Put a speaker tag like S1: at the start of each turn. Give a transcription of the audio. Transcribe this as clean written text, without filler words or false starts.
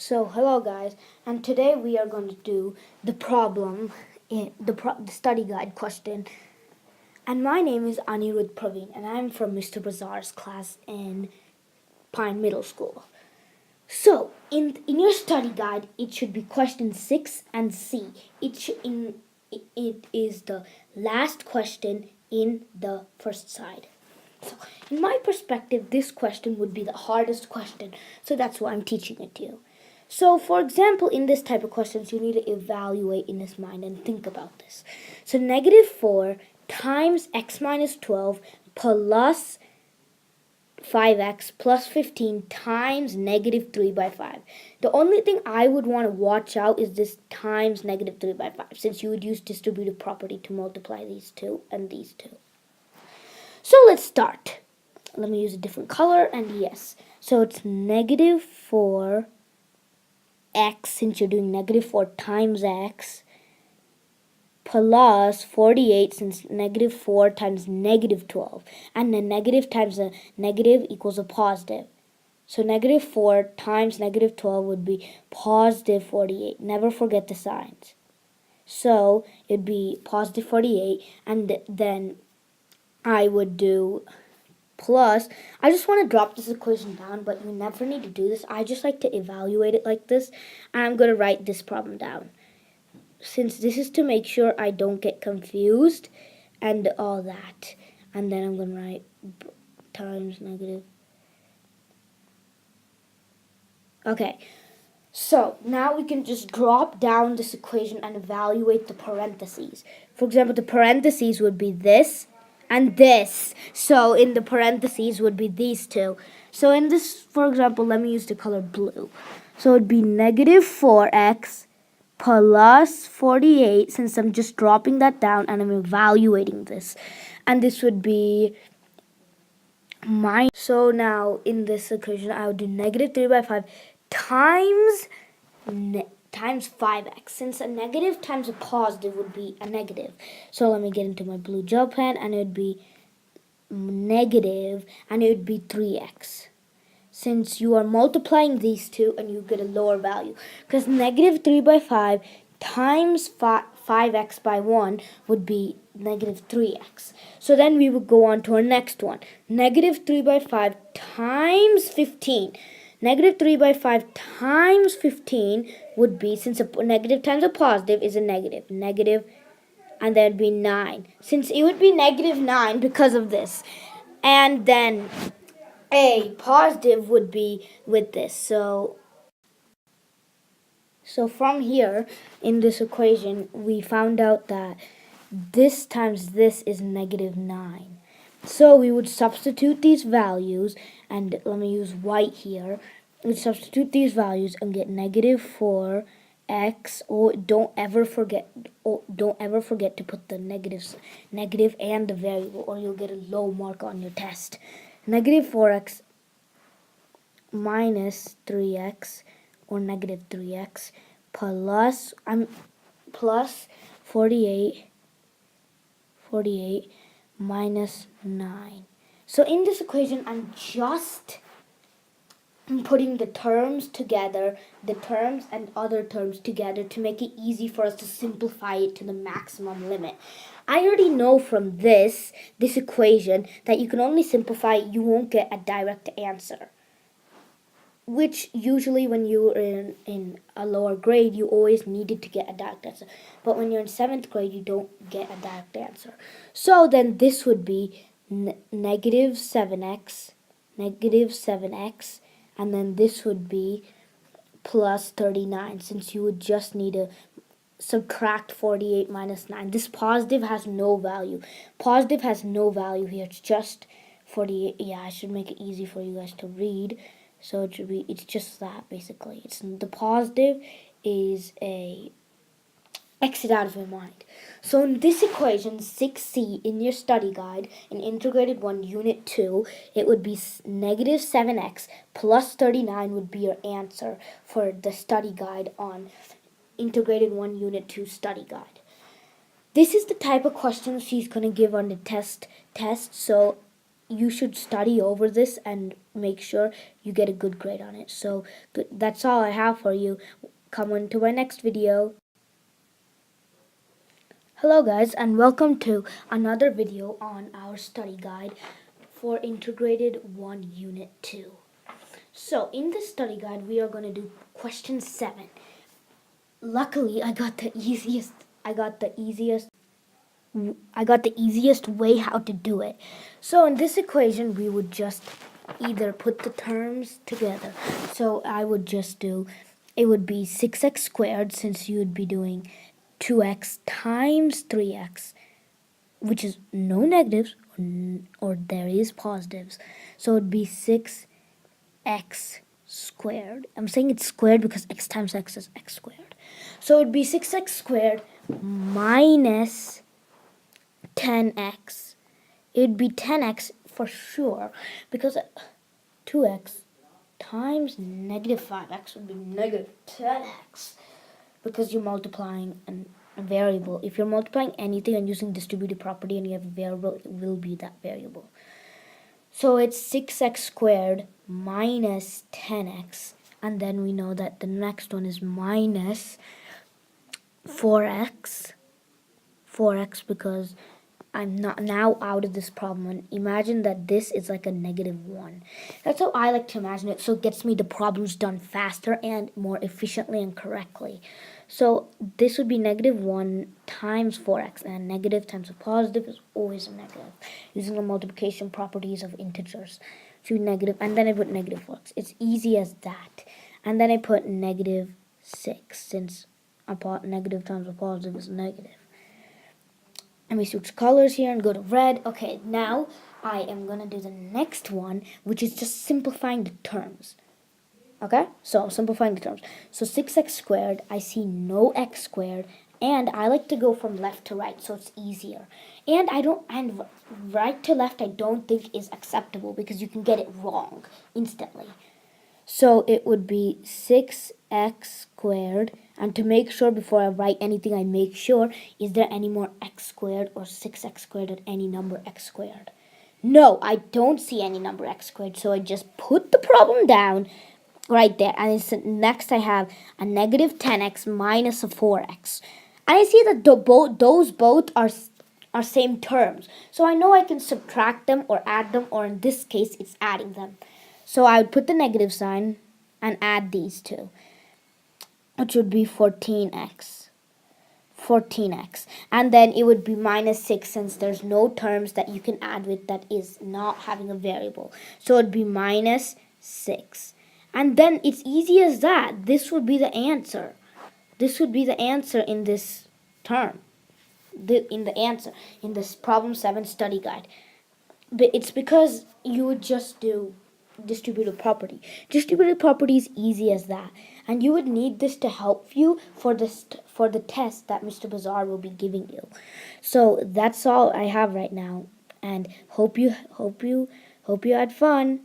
S1: So hello guys, and today we are going to do the problem in the study guide question. And my name is Anirudh Praveen, and I'm from Mr. Bazaar's class in Pine Middle School. So in your study guide, it should be question 6 and C. It is the last question in the first side. So in my perspective, this question would be the hardest question. So that's why I'm teaching it to you. So, for example, in this type of questions, you need to evaluate in this mind and think about this. So, negative 4 times x minus 12 plus 5x plus 15 times negative 3 by 5. The only thing I would want to watch out is this times negative 3 by 5, since you would use distributive property to multiply these two and these two. So, let's start. Let me use a different color, and yes. So, it's negative 4 x, since you're doing negative 4 times x, plus 48, since negative 4 times negative 12. And then negative times a negative equals a positive. So negative 4 times negative 12 would be positive 48. Never forget the signs. So it'd be positive 48, and then I would do plus, I just want to drop this equation down, but you never need to do this. I just like to evaluate it like this, and I'm going to write this problem down, since this is to make sure I don't get confused and all that. And then I'm going to write times negative. Okay, so now we can just drop down this equation and evaluate the parentheses. For example, the parentheses would be this and this. So in the parentheses would be these two. So in this, for example, let me use the color blue. So it would be negative 4x plus 48, since I'm just dropping that down and I'm evaluating this. And this would be so now in this equation I would do negative 3 by 5 times 5x, since a negative times a positive would be a negative. So let me get into my blue gel pen, and it would be negative, and it would be 3x. Since you are multiplying these two and you get a lower value, because negative 3 by 5 times 5x by 1 would be negative 3x. So then we would go on to our next one. Negative 3 by 5 times 15. Negative 3 by 5 times 15 would be, since a negative times a positive is a negative, and then it'd be 9. Since it would be negative 9 because of this. And then a positive would be with this. So from here, in this equation, we found out that this times this is negative 9. So we would substitute these values, and let me use white here. We substitute these values and get negative 4x. Don't ever forget to put the negative and the variable, or you'll get a low mark on your test. Negative 4x minus 3x, or negative 3x, plus 48 minus 9. So in this equation, I'm just putting the terms together, the terms and other terms together, to make it easy for us to simplify it to the maximum limit. I already know from this equation that you can only simplify it, you won't get a direct answer. Which usually when you're in a lower grade, you always needed to get a direct answer. But when you're in 7th grade, you don't get a direct answer. So then this would be negative 7x, and then this would be plus 39, since you would just need to subtract 48 minus 9. This positive has no value. Positive has no value here. It's just 48. Yeah, I should make it easy for you guys to read. So it's just that, basically. The positive is a exit out of your mind. So in this equation, 6C in your study guide, in Integrated 1, Unit 2, it would be negative 7x plus 39 would be your answer for the study guide on Integrated 1, Unit 2 study guide. This is the type of questions she's going to give on the test. So you should study over this and make sure you get a good grade on it. So that's all I have for you. Come on to my next video. Hello guys, and welcome to another video on our study guide for Integrated 1 Unit 2. So in this study guide we are going to do question 7. Luckily I got the easiest way how to do it. So in this equation we would just either put the terms together. So I would just do, it would be 6x squared, since you would be doing 2x times 3x, which is no negatives or there is positives. So it would be 6x squared. I'm saying it's squared because x times x is x squared. So it would be 6x squared minus 10x. It would be 10x for sure, because 2x times negative 5x would be negative 10x, because you're multiplying a variable. If you're multiplying anything and using distributive property and you have a variable, it will be that variable. So it's 6x squared minus 10x, and then we know that the next one is minus 4x because I'm not now out of this problem. And imagine that this is like a -1. That's how I like to imagine it, so it gets me the problems done faster and more efficiently and correctly. So this would be -1 times 4x, and negative times a positive is always a negative, using the multiplication properties of integers. So negative, and then I put -4x. It's easy as that. And then I put -6, since negative times a positive is negative. Let me switch colors here and go to red. Okay, now I am going to do the next one, which is just simplifying the terms. Okay, so simplifying the terms. So 6x squared, I see no x squared, and I like to go from left to right, so it's easier. And right to left I don't think is acceptable, because you can get it wrong instantly. So it would be 6x squared, and to make sure before I write anything, I make sure, is there any more x squared or 6x squared or any number x squared? No, I don't see any number x squared, so I just put the problem down right there. And next I have a -10x minus a 4x. And I see that those both are same terms. So I know I can subtract them or add them, or in this case it's adding them. So I would put the negative sign and add these two, which would be 14x. And then it would be -6, since there's no terms that you can add with that is not having a variable. So it would be -6. And then it's easy as that. This would be the answer. This would be the answer in this term. In this problem 7 study guide. But it's because you would just do distributive property. Distributive property is easy as that, and you would need this to help you for the test that Mr. Bazaar will be giving you. So that's all I have right now, and hope you had fun.